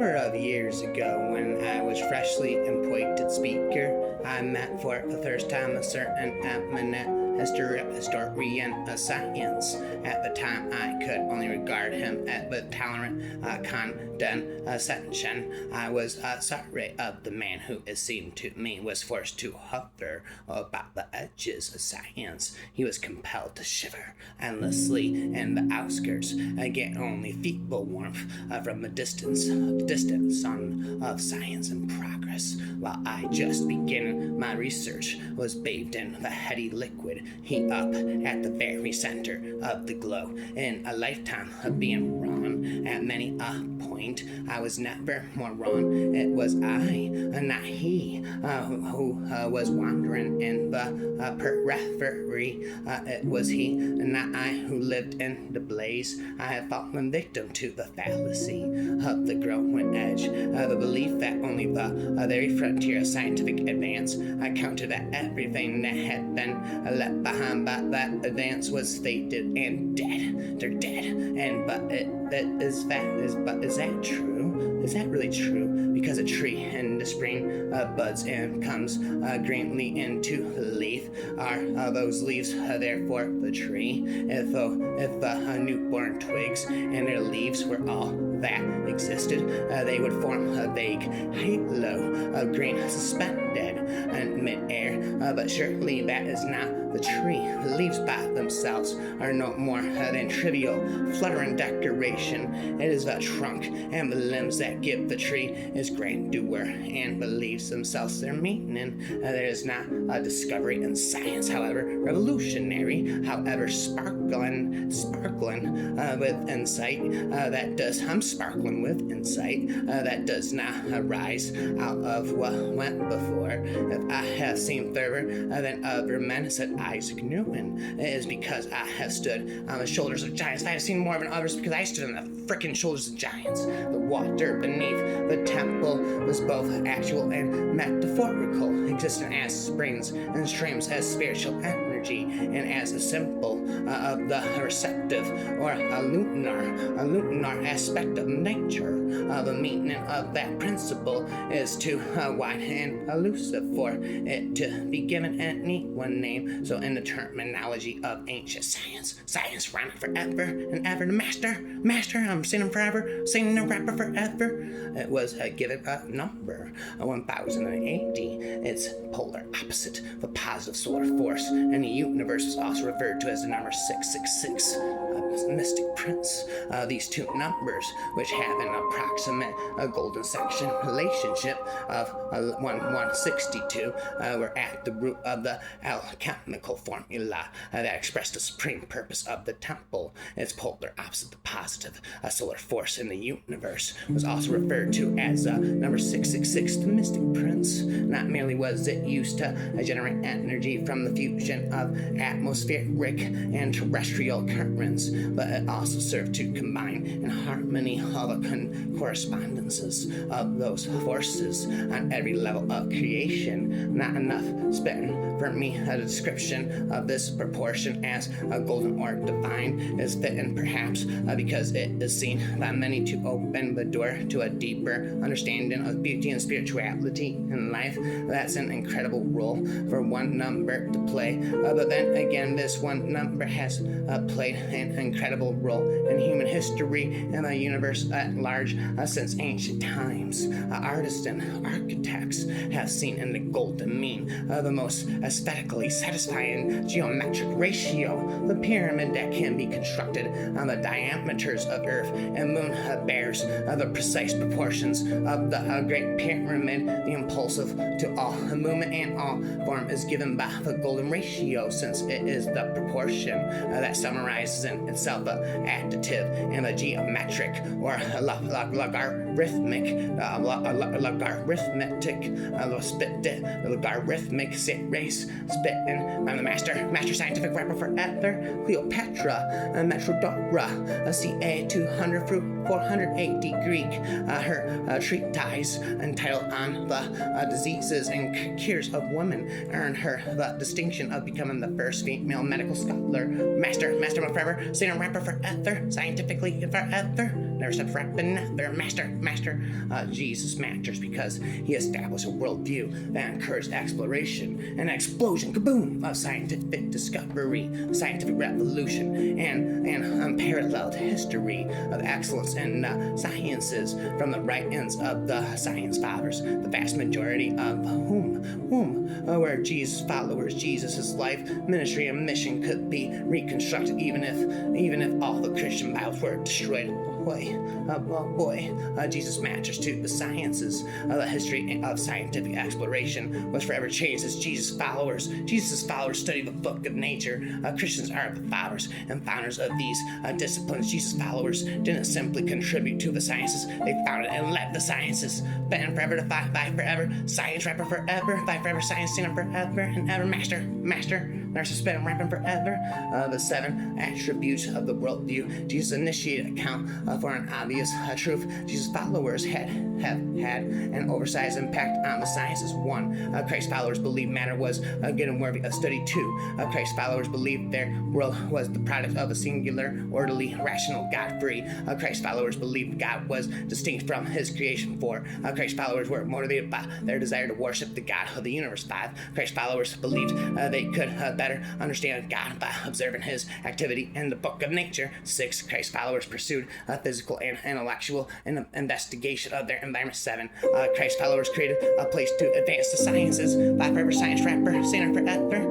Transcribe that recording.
number of years ago, when I was freshly appointed speaker, I met for the first time a certain eminent historian of science. At the time, I could only regard him with tolerant condescension. I was sorry of the man who, it seemed to me, was forced to hover about the edges of science. He was compelled to shiver endlessly in the outskirts, get only feeble warmth from the distant sun of science and progress, while I, just beginning my research, was bathed in the heady liquid heat up at the very center of the glow. In a lifetime of being wrong at many a point, I was never more wrong. It was I, not he, who was wandering in the periphery. It was he, not I, who lived in the blaze. I had fallen victim to the fallacy of the growing edge, the belief that only the very frontier of scientific advance counted, that everything that had been left behind by that advance was faded and dead. They're dead. And is that true? Is that really true? Because a tree in the spring buds and comes greenly into leaf. Are those leaves therefore the tree? If newborn twigs and their leaves were all that existed, they would form a vague halo of green suspended in mid-air. But surely that is not the tree. The leaves by themselves are no more than trivial fluttering decoration. It is the trunk and the limbs that give the tree its grandeur and the leaves themselves their meaning. There is not a discovery in science, however revolutionary, however sparkling with insight, I'm sparkling with insight, that does not arise out of what went before. If I have seen further than other men, said Isaac Newton, it is because I have stood on the shoulders of giants. I have seen more than others because I stood on the frickin' shoulders of giants. The water beneath the temple was both actual and metaphorical, existing as springs and streams, as spiritual energy, and as a symbol of the receptive or a lunar aspect of nature. The meaning of that principle is too wide and elusive for it to be given any one name. So in the terminology of ancient science running forever and ever. The master, I'm singing forever, singing the rapper forever. It was given a number, 1080. Its polar opposite, the positive solar force, and the universe was also referred to as the number 666. Mystic Prince. These two numbers, which have an approximate golden section relationship of 162, were at the root of the alchemical formula that expressed the supreme purpose of the temple. Its polar opposite, the positive solar force in the universe, was also referred to as number 666, the Mystic Prince. Not merely was it used to generate energy from the fusion of atmospheric and terrestrial currents, but it also served to combine in harmony all the correspondences of those forces on every level of creation. Not enough spitting for me. A description of this proportion as a golden or divine is fitting, perhaps because it is seen by many to open the door to a deeper understanding of beauty and spirituality in life. That's an incredible role for one number to play. But then again, this one number has played an incredible role in human history and the universe at large since ancient times. Artists and architects have seen in the golden mean the most aesthetically satisfying geometric ratio. The pyramid that can be constructed on the diameters of Earth and Moon bears the precise proportions of the Great Pyramid. The impulsive to all movement and all form is given by the golden ratio, since it is the proportion that summarizes in itself the additive and the geometric or logarithmic race spitting. I'm the master scientific rapper forever. Cleopatra, Metrodora, CA 200 through 480 Greek. Her treatise entitled On the Diseases and Cures of Women earned her the distinction of becoming the first female medical scholar. Master forever, singing rapper forever, scientifically forever. never stopped rapping. Their master. Jesus matters because he established a worldview that encouraged exploration and explosion, kaboom, of scientific discovery, scientific revolution, and unparalleled history of excellence in sciences from the writings of the science fathers, the vast majority of whom were Jesus followers. Jesus' life, ministry, and mission could be reconstructed even if all the Christian Bibles were destroyed. Jesus matters to the sciences. The history of scientific exploration was forever changed as Jesus' followers studied the book of nature. Christians are the fathers and founders of these disciplines. Jesus' followers didn't simply contribute to the sciences, they founded and led the sciences. Band forever to fight forever, science rapper forever, fight forever, science singer forever and ever, master, narcissist been rapping forever. The 7 attributes of the worldview. Jesus initiated account for an obvious truth. Jesus' followers have had an oversized impact on the sciences. 1. Christ's followers believed matter was good and worthy of study. 2. Christ's followers believed their world was the product of a singular, orderly, rational God. 3. Christ's followers believed God was distinct from his creation. 4. Christ's followers were motivated by their desire to worship the God of the universe. 5. Christ's followers believed they could better understand God by observing his activity in the book of nature. 6. Christ's followers pursued physical and intellectual investigation of their environment. 7. Christ's followers created a place to advance the sciences. 5. Forever, science rapper, singer forever.